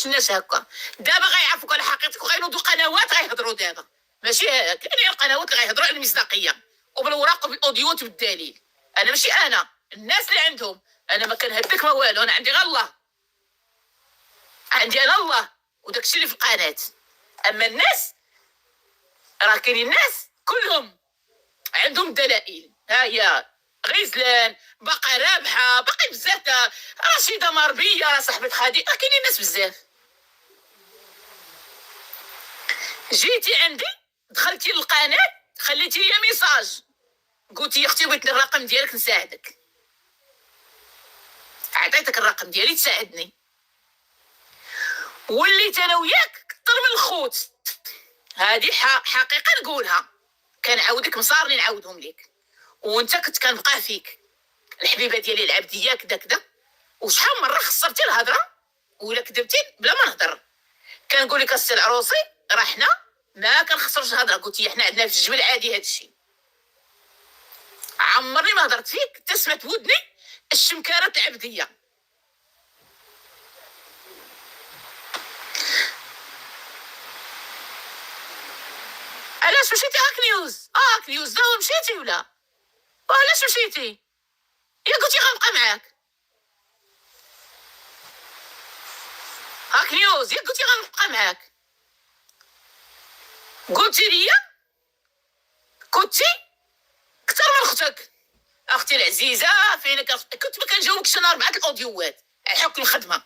الناس هكا دابا غيعرفوك على حقيقتك وغينوضوا قنوات غيهضروا دابا ماشي كاينين القنوات اللي غيهضروا على المصداقيه وبالوراق وبالاوديوات وبالدليل. انا ماشي انا الناس اللي عندهم. انا ما كنهدك ما والو. انا عندي غير الله. عندي انا الله وداكشي اللي في القناه. اما الناس راه كاينين الناس كلهم عندهم دلائل. ها هي غزلان باقا رابحه باقي بزاف. رشيده مربيه راه صاحبه خديجه. كاينين ناس بزاف. جيتي عندي دخلتي للقناه خليتي لي ميساج قلتي يا اختي بغيت الرقم ديالك نساعدك. عطيتك الرقم ديالي تساعدني. وليت انا وياك اكثر من الخوت. هذه حقيقه نقولها. كنعاودك مصارني نعاودهم لك. وانت كنت كنبقى فيك الحبيبه ديالي العبديه كدا كدا. وشحال مره خسرتي الهضره ولا كذبتي بلا ما نهضر. كنقول لك السي العروسي راه حنا ما كنخسرش الهضره. قلتي حنا عندنا في الجبل عادي هذا الشيء. عمرني ما هضرت فيك تسمت ودني الشمكارات العبديه. علاش مشيتي هاك نيوز؟ هاك نيوز داو مشيتي ولا؟ علاش مشيتي؟ يا قلتي غنبقى معاك. هاك نيوز يا قلتي غنبقى معاك. قلتي لي كنتي اكثر من اختك. اختي العزيزه فينك؟ كنت ما كنجاوبكش انا 4 الاوديوات على حكم الخدمه.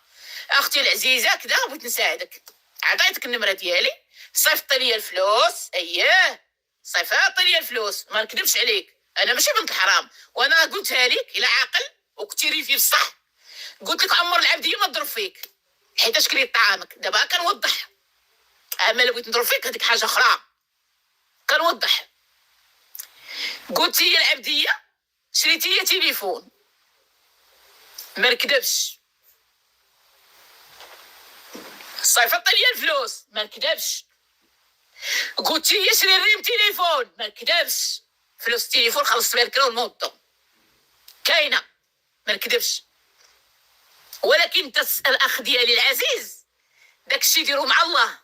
اختي العزيزه كذا بغيت نساعدك. عطيتك النمره ديالي صيفطي لي الفلوس. اييه صيفطي لي الفلوس ما نكذبش عليك. انا ماشي بنت الحرام. وانا قلتها لك الى عاقل وكنتي ريفي بصح. قلت لك عمر العبديه ما تضرب فيك حيت كليت طعامك. دابا كنوضح. اما لو بغيت نضرب فيك هذيك حاجه اخرى. كنوضح. قلت لي العبديه شريتي لي تليفون ما نكذبش. صيفطت لي الفلوس ما نكذبش. قلت لي شري ريم تليفون ما نكذبش. فلوس التليفون خلصت بها الكرا والموطو كاينه ما نكذبش. ولكن انت الاخ ديالي العزيز داكشي ديرو مع الله.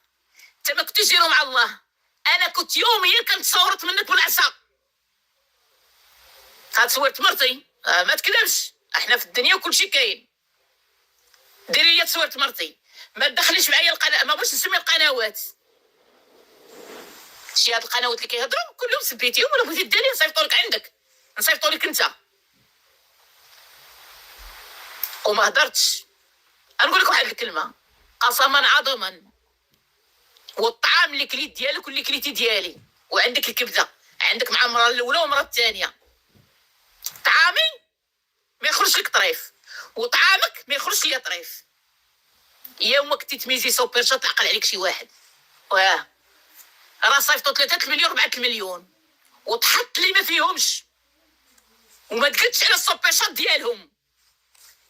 انت ما كنتيش ديرو مع الله. انا كنت يوميا كنتصورت منك بالعصا. هاد صورت مرتي ما تكذبش. احنا في الدنيا وكلشي كاين. ديري لي تصويرت مرتي ما تدخليش معايا القناه. ما بغيتش نسمي القنوات. شي هاد القنوات اللي كيهضروا كلهم سبيتيهم ولا بغيتي ديري نصيفطو لك عندك. نصيفطو لك انت وما هضرتش. نقول لك واحد الكلمه قسما عظما. والطعام اللي كليت ديالك واللي كليتي ديالي وعندك الكبده عندك مع المره الاولى والمره الثانيه. طعامي ما يخرجش لك طريف وطعامك ما يخرجش ليا طريف. يوم كنتي تميزي سوبر شات عقل عليك شي واحد. واه راه صيفطوا 3 مليون 4 مليون وتحط لي ما فيهمش وما تقدش على السوبر شات ديالهم.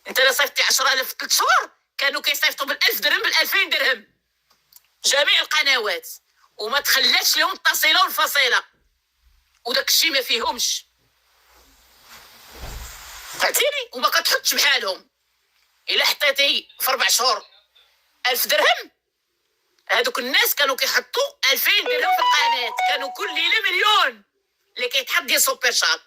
انت لا صيفطتي 10,000 في 3 شهور كانوا كيصيفطوا بال1000 درهم بال2000 درهم جميع القنوات وما تخلاتش لهم التصيله والفصيله وداك الشيء ما فيهمش. فهمتيني؟ وما كتحطش بحالهم. الا حطيتي في 4 شهور 1000 درهم هادوك الناس كانوا كيحطوا 2000 درهم في القناه. كانوا كل ليله مليون اللي كيتحط ديال سوبر شات.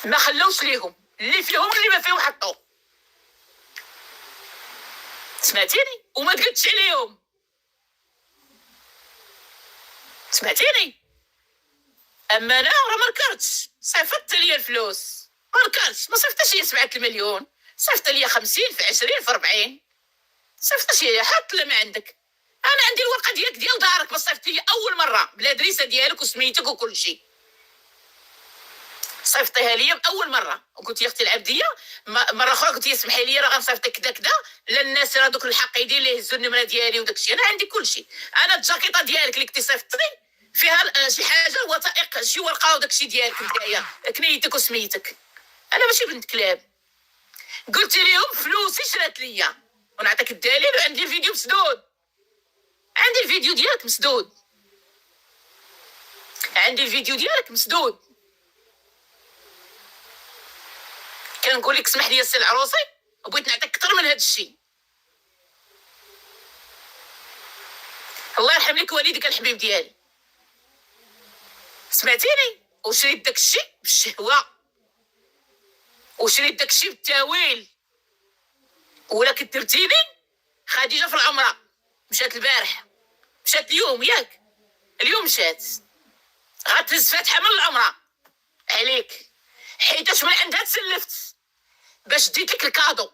ما خلوش ليهم اللي فيهم اللي ما فيهم حطوا. سمعتيني؟ وما قلتش عليهم. سمعتيني؟ اما انا راه ما ركرتش. صيفطت لي الفلوس ما ركرتش. ما صيفطتش لي 7 مليون. صيفط لي 50 في 20 في 40. صيفطش لي. حط لما عندك. انا عندي الورقه ديالك ديال دارك بس صيفط لي اول مره بلا دريسه ديالك وسميتك وكل شيء. صيفطيها لي اول مره وقلت يا اختي العبديه مره اخرى قلت لي اسمحي لي راه غنصيفطك كذا كذا للناس راه دوك الحقيدين اللي يهزوا النمره ديالي وداك الشيء. انا عندي كل شيء. انا الجاكيطه ديالك اللي كنتي صيفطتي فيها شي حاجه وثائق شي ورقه وداك الشيء ديالك نتايا كنيتك وسميتك. انا ماشي بنت كلاب. قلت لهم فلوسي شرات ليا ونعطيك الدليل. وعندي الفيديو مسدود. عندي الفيديو ديالك مسدود. عندي الفيديو ديالك مسدود. كنقول لك اسمح لي السي العروسي وبغيت نعطيك اكثر من هذا الشيء. الله يرحم لك والديك الحبيب ديالي، سمعتيني؟ وشريت داك الشيء بالشهوه، وشريت داك الشيء بالتاويل. ولكن ترتيني خديجه في العمره مشات البارح، مشات اليوم ياك، اليوم مشات غتهز فاتحه من العمره عليك، حيتاش من عندها تسلفت باش ديت لك الكادو،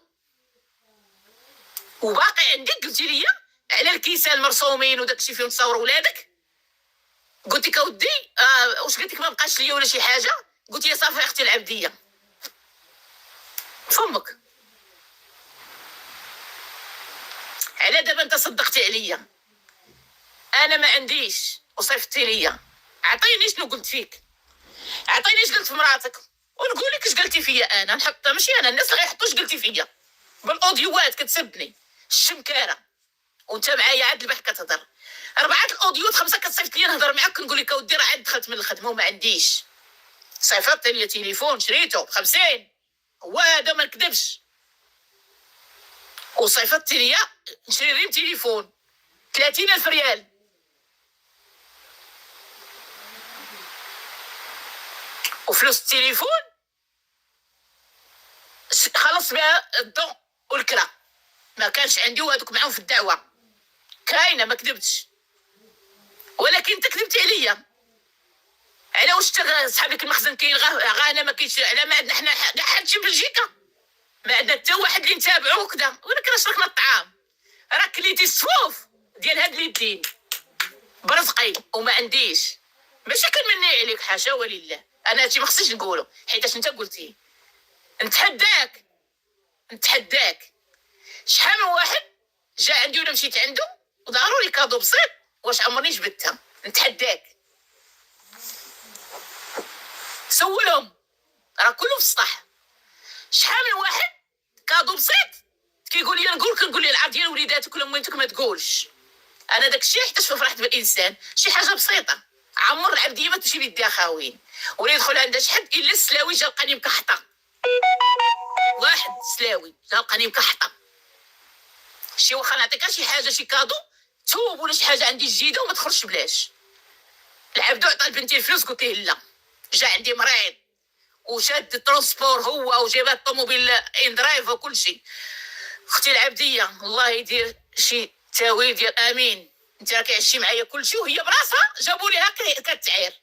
وباقي عندك قلتي لي على الكيسان مرسومين وداك الشيء فيهم تصور ولادك. قلت لك اودي واش قلت لك ما بقاش ليا ولا شي حاجه؟ قلت لي صافي اختي العبديه فمك. على دابا انت صدقتي عليا، انا ما عنديش وصيفطتي ليا. عطيني شنو قلت فيك، عطيني اش قلت في مراتك ونقول لك اش قلتي فيا. انا نحط ماشي انا، الناس اللي غيحطوا اش قلتي فيا بالاوديوات كتسبني الشمكاره، وانت معايا عاد البحث كتهضر 4 الاوديوات 5 كتصيفط لي نهضر معاك كنقول لك اودي راه عاد دخلت من الخدمه وما عنديش. صيفطت لي تليفون شريته ب50، هو هذا ما نكذبش. وصيفطت لي نشري ريم تليفون 30,000 ريال، وفلوس التليفون خلص بها الضوء والكرا، ما كانش عندي وهذوك معاهم في الدعوه كاينه ما كذبتش. ولكن انت كذبتي عليا. على واش صحابك المخزن كاين غانا ما كاينش، على ما عندنا حنا كاع حدشي بلجيكا ما عندنا حتى واحد اللي نتابعو وكذا، ولكن شركنا الطعام. راه كليتي الصفوف ديال هاد اليدين برزقي وما عنديش، ماشي كنمني عليك حاشا ولله، انا هادشي ما خصنيش نقولو حيتاش انت قلتيه. نتحداك شحال من واحد جا عندي ولا مشيت عنده وضروري كادو بسيط واش عمرني جبدتها. نتحداك سولهم، راه كله في السطح. شحال من واحد كادو بسيط كيقول لي نقول لي العرض ديال وليداتك ولا مولاتك ما تقولش. انا داك الشيء حيت فرحت بالانسان، شي حاجه بسيطه. عمر العبديه ما تمشي بيديها خاوين ولا يدخل عندها شحال الا السلاوي جا لقاني مكحطه. واحد سلاوي جا لقاني مكحطه، شي واخا نعطيك شي حاجه شي كادو توب ولا شي حاجه عندي جديده وما تخرجش بلاش. العبدو عطى لبنتي الفلوس قلت له لا، جا عندي مريض وشاد الترونسبور هو وجابات الطوموبيل ان درايف وكل شيء. اختي العبديه الله يدير شي تاويل ديال امين، انت راه كيعشي معايا كل شيء وهي براسها جابوا ليها كتعير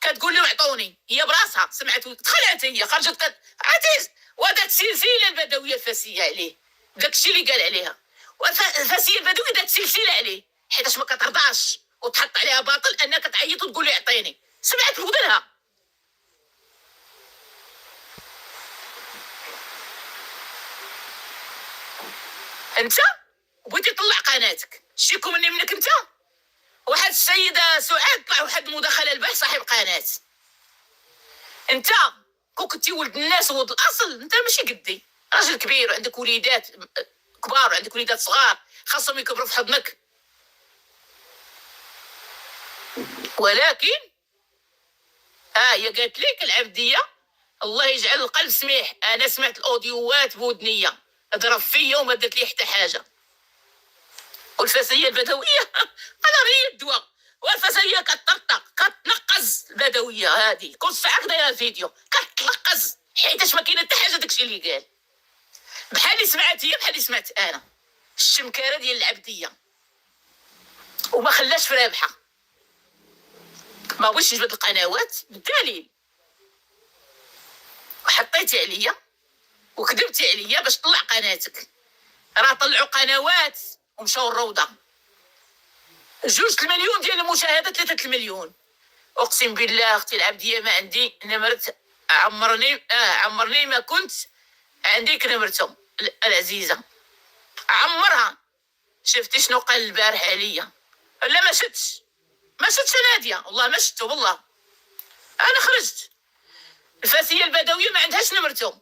كتقول لهم عطوني، هي براسها سمعت دخلت هي خرجت عزيز ودات سلسله البدويه الفاسيه عليه داك الشيء اللي قال عليها. والفاسيه البدويه دات سلسله عليه حيتاش ما كترضاش وتحط عليها باطل انها كتعيط وتقول لي عطيني. سمعت بودنها. انت بغيتي تطلع قناتك شيكو منك انت. واحد السيده سعاد طلع واحد المداخله البارح صاحب قناه. انت كون كنتي ولد الناس وولد الاصل انت ماشي قدي، راجل كبير وعندك وليدات كبار وعندك وليدات صغار خاصهم يكبروا في حضنك. ولكن هي قالت لك العبديه الله يجعل القلب سميح. انا سمعت الاوديوات بودنيه ضرب فيا وما درت لي حتى حاجه. والفاسيه البدويه انا ريت الدواء، والفاسيه كتطقطق كتنقز البدويه هذه كل ساعه دايره الفيديو كتلقز حيتاش ما كاينه حتى حاجه داكشي اللي قال. بحال اللي سمعت هي بحال اللي سمعت انا. الشمكاره ديال العبديه وما خلاش في رابحه، ما بغيتش نجبد القنوات بالدليل. وحطيتي عليا وكذبتي عليا باش طلع قناتك. راه طلعوا قنوات ومشاو الروضه 2 المليون ديال المشاهدات 3 المليون. اقسم بالله اختي العبديه ما عندي نمره عمرني ما كنت عندك نمرتهم العزيزه عمرها. شفتي شنو قال البارح عليا؟ لا ما شفتش ناديه والله ما شفته والله. انا خرجت الفاسيه البدويه ما عندهاش نمرته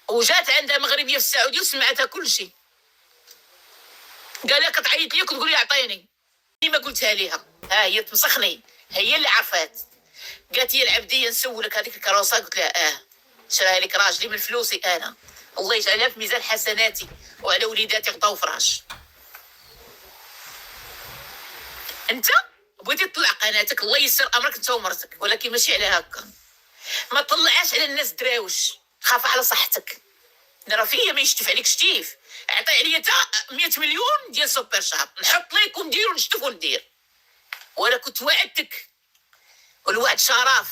وجات عندها مغربيه في السعوديه وسمعتها كل شيء. قال لك تعيط لي وتقول لي اعطيني، ما قلتها ليها. هي تمسخني، هي اللي عرفات. قالت لي العبديه نسولك هذيك الكروسه، قلت لها شراها لك راجلي من فلوسي انا. الله يجعلها في ميزان حسناتي وعلى وليداتي غطاو فراش. انت بغيتي تطلع قناتك، الله يسر امرك انت ومرتك، ولكن ماشي على هكا. ما تطلعاش على الناس دراوش، خاف على صحتك. راه فيا ما يشتف عليك شتيف. عطي عليا تا 100 مليون ديال سوبر شاب، نحط ليك وندير ونشتف وندير. وانا كنت وعدتك والوعد شرف.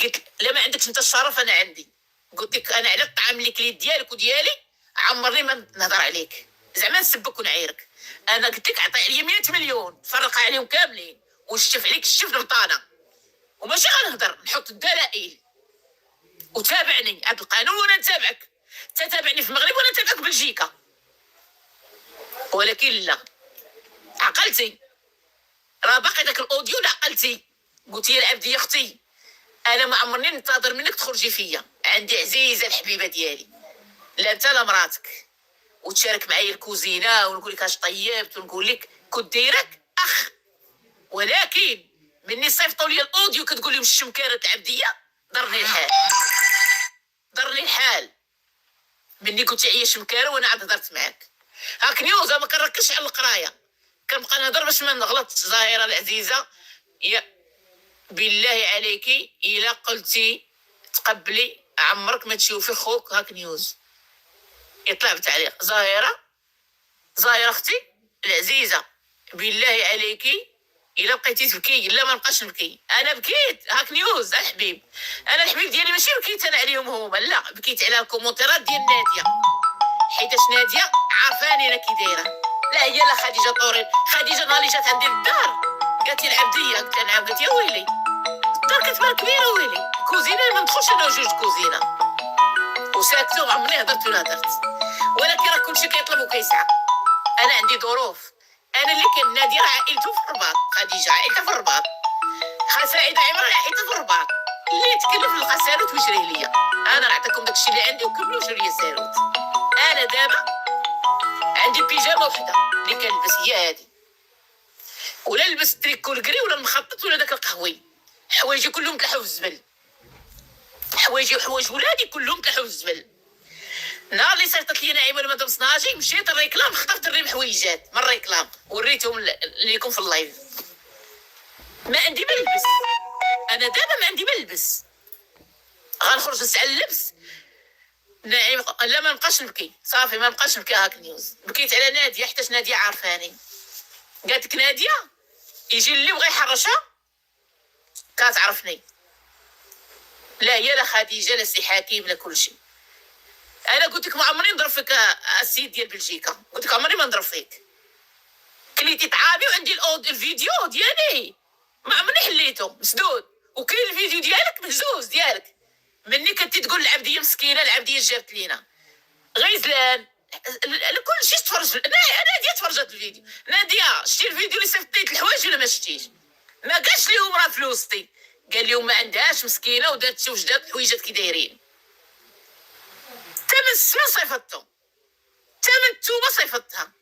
قلت لا ما عندكش انت الشرف انا عندي. قلت لك انا على الطعام اللي كليت ديالك وديالي عمرني ما نهضر عليك، زعما نسبك ونعيرك. انا قلت لك عطي عليا 100 مليون تفرق عليهم كاملين ونشتف عليك الشف البطانه، وماشي غنهضر، نحط الدلائل. وتابعني هذا القانون وانا نتابعك، تتابعني في المغرب وانا نتابعك بلجيكا. ولكن لا، عقلتي راه باقي داك الاوديو عقلتي. قلتي يا العبديه اختي انا ما عمرني ننتظر منك تخرجي فيا، عندي عزيزه الحبيبه ديالي، لا انت لا مراتك، وتشارك معايا الكوزينه ونقول لك اش طيبت ونقول لك كنت دايرك اخ. ولكن مني صيفطوا لي الاوديو كتقول لهم الشمكاره العبديه ضرني الحال، ضرني الحال. مني قلت عيا شمكاره وانا عاد هضرت معاك. هاك نيوز ما كنركزش على القرايه، كنبقى نهضر باش ما نغلط. زهيره العزيزه يا بالله عليكي الا قلتي تقبلي عمرك ما تشوفي خوك هاك نيوز يطلع بتعليق. زهيره اختي العزيزه بالله عليكي الا بقيتي تبكي لا ما نبقاش نبكي. انا بكيت هاك نيوز الحبيب، انا الحبيب ديالي ماشي بكيت انا عليهم هما، لا بكيت على الكومونتيرات ديال ناديه، حيتاش ناديه عارفاني انا كي دايره. لا هي لا خديجه طورين، خديجه نهار اللي جات عندي للدار قالت لي العبديه، قلت لها نعم، قالت يا ويلي الدار كتبان كبيره ويلي كوزينه ما ندخلش انا وجوج كوزينه. وساكته وعمرني هضرت ولا هضرت، ولكن راه كلشي كيطلب وكيسعى. انا عندي ظروف، انا اللي كان نادي راه عائلته في الرباط، خديجه عائلتها في الرباط، سعيده عمران عائلتها في الرباط، اللي يتكلم في القساروت ويشريه ليا. انا نعطيكم داكشي اللي عندي وكملوا شريه الساروت. انا دابا عندي بيجامه وحده اللي كنلبس هي هادي، ولا لبس تريكو الكري ولا المخطط ولا داك القهوي. حوايجي كلهم تلحوا في الزبل، حوايجي وحوايج ولادي كلهم تلحوا في الزبل. نهار اللي صيفطت لي نعيمه لمدام صناجي مشيت الريكلام خطفت الريم حويجات من الريكلام وريتهم ليكم في اللايف. ما عندي ما نلبس، انا دابا ما عندي ما نلبس، غنخرج نسعى اللبس. نعيم لا ما نبقاش نبكي، صافي ما نبقاش نبكي. هاك نيوز بكيت على ناديه حيتاش ناديه عارفاني. قالت لك ناديه يجي اللي بغى يحرشها كتعرفني، لا هي لا خديجه لا سي حكيم لا كلشي. انا قلت لك ما عمري نضرب فيك السيد ديال بلجيكا، قلت لك عمري ما نضرب فيك. كليتي طعامي وعندي الفيديو ديالي ما عمرني حليته مسدود، وكاين الفيديو ديالك مهزوز ديالك مني كنتي تقول العبديه مسكينه العبديه جابت لينا غيزلان كل شيء تفرج. ناديه تفرجت الفيديو، ناديه شتي الفيديو اللي صيفطيت الحوايج ولا ما شتيش؟ ما قالش لهم راه فلوستي، قال لهم ما عندهاش مسكينه ودارت شي وجدات الحويجات كي دايرين. تمن السنه صيفطتهم، تمن التوبه صيفطتها،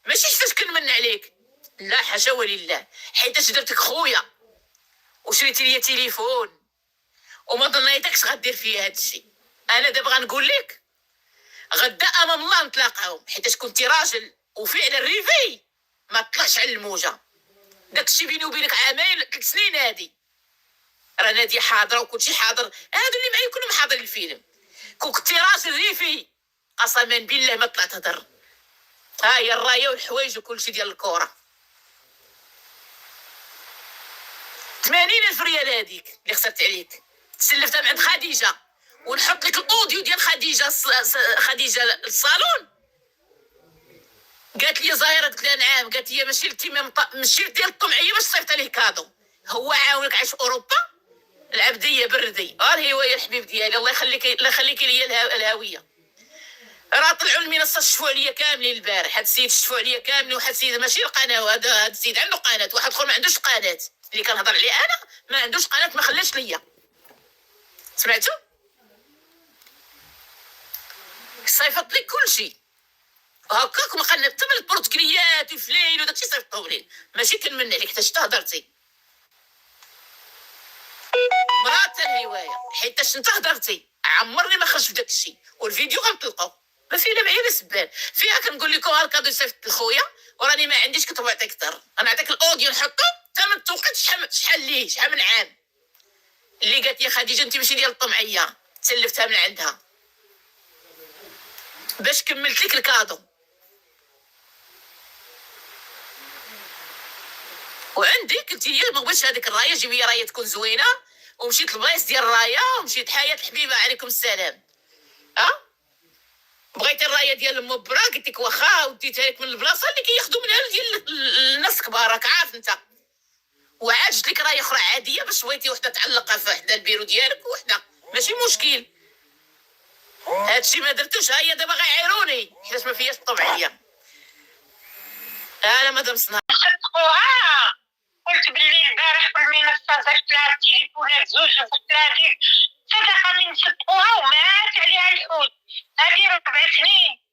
ماشي فاش كنمن عليك، لا حاشا ولله، حيتاش درتك خويا وشريتي لي تليفون وما ظنيتكش غدير فيا هادشي. انا دابا غنقول لك غدا امام الله نتلاقاو، حيتاش كنتي راجل وفعلا ريفي ما طلعش على الموجه. داكشي بيني وبينك عامين 3 سنين هادي، راه ناديه حاضره وكلشي حاضر، هادو اللي معايا كلهم حاضرين الفيلم. كنتي راجل ريفي قسما بالله ما طلعت هضر. ها هي الرايه والحوايج وكلشي ديال الكره. 80,000 ريال هذيك اللي خسرت عليك تسلفتها من عند خديجه، ونحط لك الاوديو ديال خديجه الصالون. قالت لي زهيره، قلت لها نعم، قالت لي ماشي التيمم ماشي ديال الطمعيه باش صيفط عليه كادو، هو عاونك عايش في اوروبا. العبديه بردي هو يا الحبيب ديالي، الله يخليكي ليا الهويه. راه طلعوا المنصه شفوا عليا كاملين البارح، هاد السيد شفوا عليا كاملين، وواحد السيد ماشي القناه، هذا السيد عنده قناه، واحد اخر ما عندوش قناه اللي كنهضر عليه انا ما عندوش قناه ما خلاش ليا. سمعتوا؟ صيفط لي كلشي هكاك مقلب حتى من البرتقاليات وفليل وداكشي صيفطهم لي، ماشي كنمن عليك حتى شتا هضرتي مرات الهوايه حيتاش انت هضرتي عمرني ما خرجت في داك الشيء، والفيديو غنطلقو ما فيه لا معايا لا سبان فيها. كنقول لكم ها الكادو يصيفط لخويا وراني ما عنديش كتبعت اكثر. انا عطيك الاوديو نحطو حتى من التوقيت شحال ليه شحال من عام اللي قالت لي خديجه انت ماشي ديال الطمعيه تسلفتها من عندها باش كملت لك الكادو. وعندي قلت لي ما بغيتش هذيك الرايه، جيبي لي رايه تكون زوينه. ومشيت للبلايص ديال الرايه ومشيت حياه الحبيبه عليكم السلام. بغيتي الرايه ديال المبرة قلت لك واخا وديتها لك من البلاصه اللي كياخذوا منها ديال الناس كبار راك عارف انت. وعاد جبت لك رايه اخرى عاديه باش بغيتي وحده تعلقها في وحده البيرو ديالك وحده ماشي مشكل. هادشي ما درتوش. ها هي دابا غيعيروني حيت ما فياش الطبيعيه. انا مدام صنع صدقوها. قلت باللي البارح في المنصه زرت لها التليفونات زوج زرت لها هذيك صدقه من صدقوها ومات عليها الحوت. هذه 4 سنين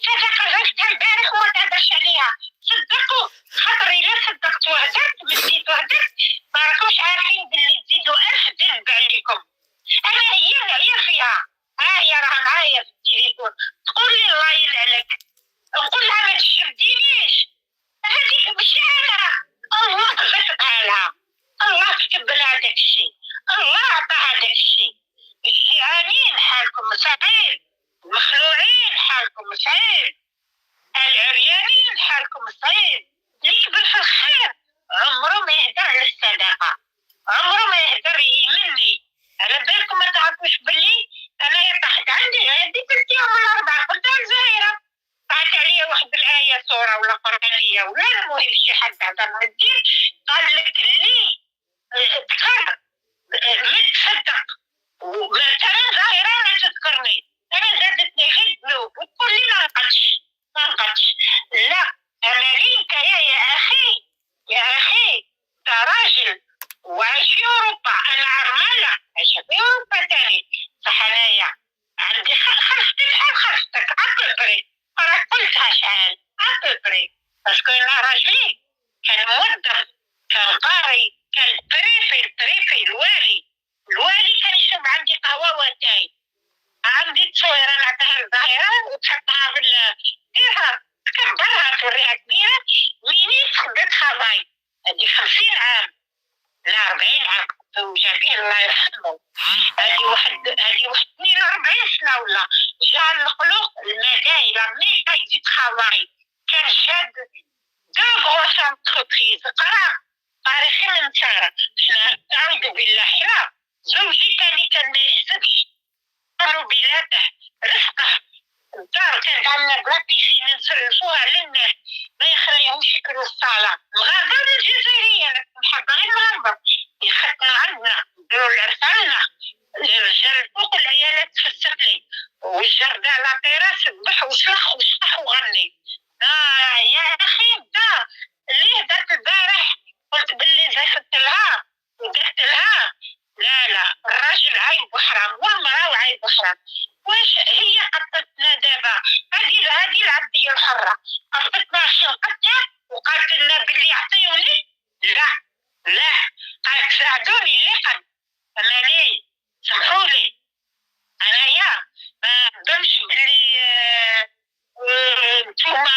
صدقه زرتها البارح وما تهدرش عليها. صدقوا خاطر الا صدقت وهدرت مشيت وهدرت ما راكمش عارفين باللي تزيدوا 1000 ذنب عليكم. انا هي فيها. ها هي راه معايا في التليفون تقول لي الله يلعنك. نقول لها ما تشردينيش هذيك ماشي انا. الله غفرها لها. الله كتب لها داك الشيء. الله عطاها داك الشيء. الجيعانين حالكم صعيب. المخلوعين حالكم صعيب. العريانين حالكم صعيب. اللي كبر في الخير عمره ما يهدر على الصدقه. عمره ما يهدر يمني. على بالكم ما تعرفوش باللي انا طاحت عندي هذيك 3 يوم ولا 4 قلت لها زهيره طاحت عليا واحد الآية سورة ولا قرآنية ولا المهم شي حد هذا من الدين قال لك اللي تذكر ما تصدق ومثلا ظاهرة ما تذكرني أنا زادتني غير ذنوب وتقول لي ما نقدش. لا أنا ليك يا أخي أنت راجل وعايش في أوروبا. أنا عرملة عايشة في أوروبا تاني صح. أنايا عندي خرجت بحال خرجتك عقلي راك قلتها شحال عقلي باسكو انا راجلي كان موظف كان قاري كان طريفي الوالي كان يشرب عندي قهوه واتاي. عندي تصويره نعطيها للظاهره وتحطها في ديرها تكبرها توريها كبيره. ميني خدت خضاي هذه 50 عام لا 40 عام وجابيه الله يرحمه. هذه واحد 42 سنه ولا جا الخلق المدايره ملي يجي تخاواي كان شاد دو غروس انتربريز قرا تاريخي من تارا. حنا اعوذ بالله حنا زوجي كان ما يحسبش قالوا بلاده رزقه. الدار كانت عندنا بلا بيسين نصرفوها للناس ما يخليهمش يكروا الصالة. الغابة الجزائرية نحب غير الغابة يخدنا عندنا نديرو العرسانة الرجال فوق العيالات في السفلي والجردة على طيرة سبح وصلح وصح وغني. يا أخي دا اللي هدرت البارح قلت باللي زيفت لها وقلت لها لا الراجل عيب وحرام والمرأة عيب وحرام. واش هي قطتنا دابا هذه العبدية الحرة قطتنا شنقتنا وقالت لنا باللي عطيوني لا قالت ساعدوني اللي قد انا ليه سمحولي انايا ما نظنش باللي نتوما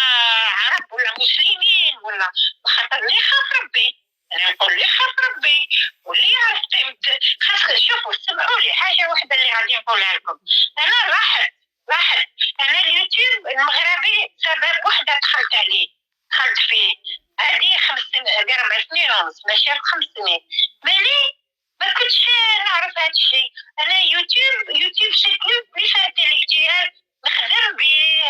عرب ولا مسلمين ولا خاطر لي خاف ربي. انا نقول لي خاف ربي واللي عرفت خاصك شوفوا سمعوا لي حاجه واحده اللي غادي نقولها لكم. انا لاحظت انا اليوتيوب المغربي سبب وحده دخلت فيه هذه 5 سنين 4 سنين ونص ماشي 5 سنين مالي ما كنتش نعرف هذا الشيء. انا يوتيوب سي بلوس انتيليكتويال نخدم به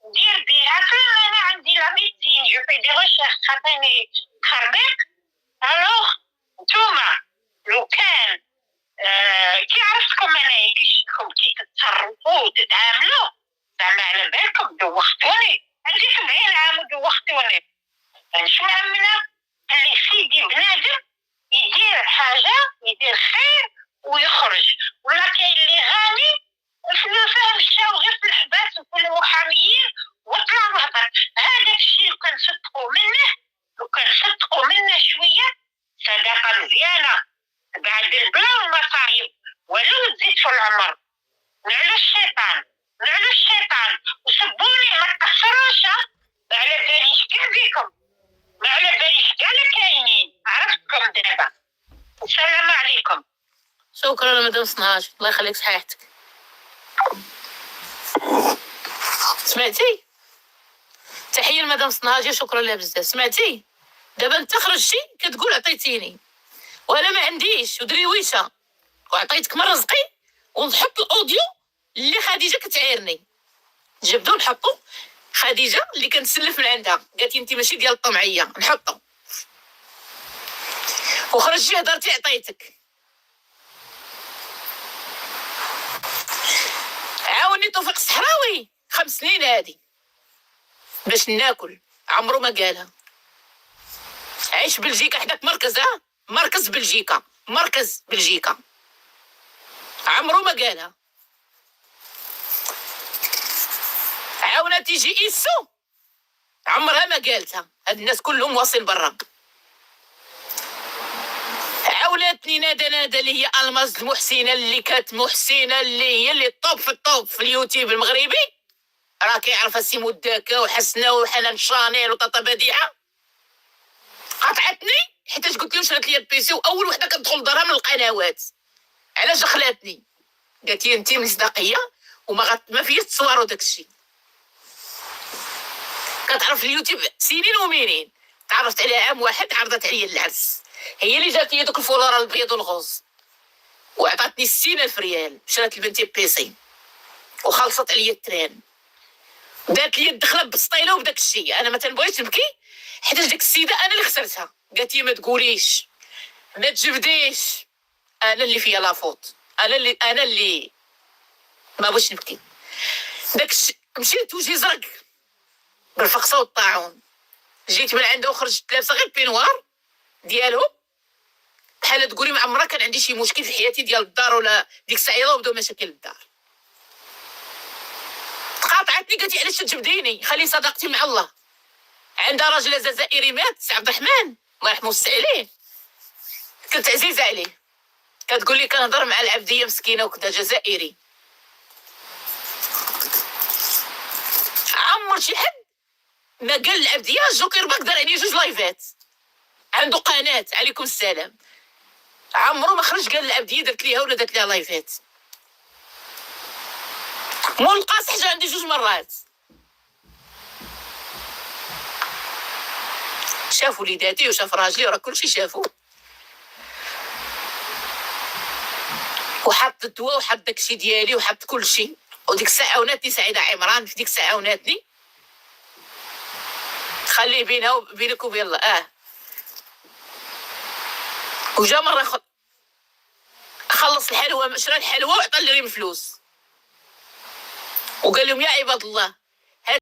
ندير به هكا. انا عندي لا ميديسين جو في دي ريشيرش خاطيني خربيق. الوغ نتوما لو كان كي عرفتكم انايا كي تتصرفوا وتتعاملوا زعما على بالكم دوختوني عندي 70 عام ودوختوني. مش مأمنة اللي سيدي بنادم يدير حاجة يدير خير ويخرج ولا كاين اللي غني فلوسه مشاو غير في الحباس وفي المحاميين وطلع وهبط. هذاك الشيء لو كان صدقوا منه شوية صدقة مزيانة بعد البلا والمصايب ولو تزيد في العمر مدام صنهاج، الله يخليك صحيحتك. سمعتي؟ تحيه لمدام صنهاجي، شكرا لها بزاف. سمعتي؟ دابا انت خرجتي كتقول عطيتيني وانا ما عنديش ودريويشه، وعطيتك من رزقي، ونحط الاوديو اللي خديجه كتعايرني، جبدو نحطو. خديجه اللي كنتسلف من عندها قالت لي انت ماشي ديال الطمعيه، نحطو. وخرجتي هضرتي عطيتك. عاوني توفيق الصحراوي 5 سنين هادي باش ناكل، عمرو ما قالها. عيش بلجيكا حداك مركز، مركز بلجيكا، مركز بلجيكا، عمرو ما قالها. عاونا تيجي إيسو عمرها ما قالتها. هاد الناس كلهم واصل برا. عاونتني نادا اللي هي الماز المحسنه، اللي كانت محسنه، اللي هي اللي طوب في الطوب في اليوتيوب المغربي، راكي عارفه سيمو الداكا وحسنه وحنان شانيل وطاطا بديعه. قطعتني حيتاش قلت لهم شرات لي البيسي، واول وحده كتدخل دارها من القنوات. علاش خلاتني؟ قالت لي انت مصداقيه وما ما فيش تصوروا داكشي. كتعرف اليوتيوب سنين ومنين. تعرفت عليها عام واحد، عرضت عليا العرس، هي اللي جات لي دوك الفولاره البيض والغوز، وعطاتني 60,000 ريال. شرات لبنتي بيسي وخلصت عليا التران، دات لي الدخله بسطيله وبداك الشيء. انا ما تنبغيش نبكي حيت ديك السيده انا اللي خسرتها. قالت لي ما تقوليش، ما تجبديش، انا اللي فيا لافوت، انا اللي ما بغيتش نبكي. داك مشيت وجهي زرق بالفقصه والطاعون. جيت من عنده وخرجت لابسه غير بينوار ديالهم، بحال تقولي ما عمرها كان عندي شي مشكل في حياتي ديال الدار، ولا ديك الساعه وبداو مشاكل الدار. قاطعتني قالت لي علاش تجبديني، خلي صداقتي مع الله. عندها راجل جزائري مات، سي عبد الرحمن الله يرحمه ويسع عليه، كنت عزيزه عليه. كتقول لي كنهضر مع العبديه مسكينه وكذا، جزائري. عمر شي حد ما قال العبديه جوكر باك دار عليه 2 لايفات، عنده قناه عليكم السلام. عمرو ما خرج قال العبديه درت ليها ولا درت ليها لايفات. مول القاصح جا عندي 2 مرات. شاف وليداتي وشاف راجلي وراه كلشي شافو، وحط الدواء وحط داكشي ديالي وحط كلشي. وديك الساعه عاوناتني سعيده عمران، في ديك الساعه عاوناتني. خليه بينها وبينك وبين الله. وجا مره خلص الحلوى، شرا الحلوى وعطى لي الفلوس، وقال لهم يا عباد الله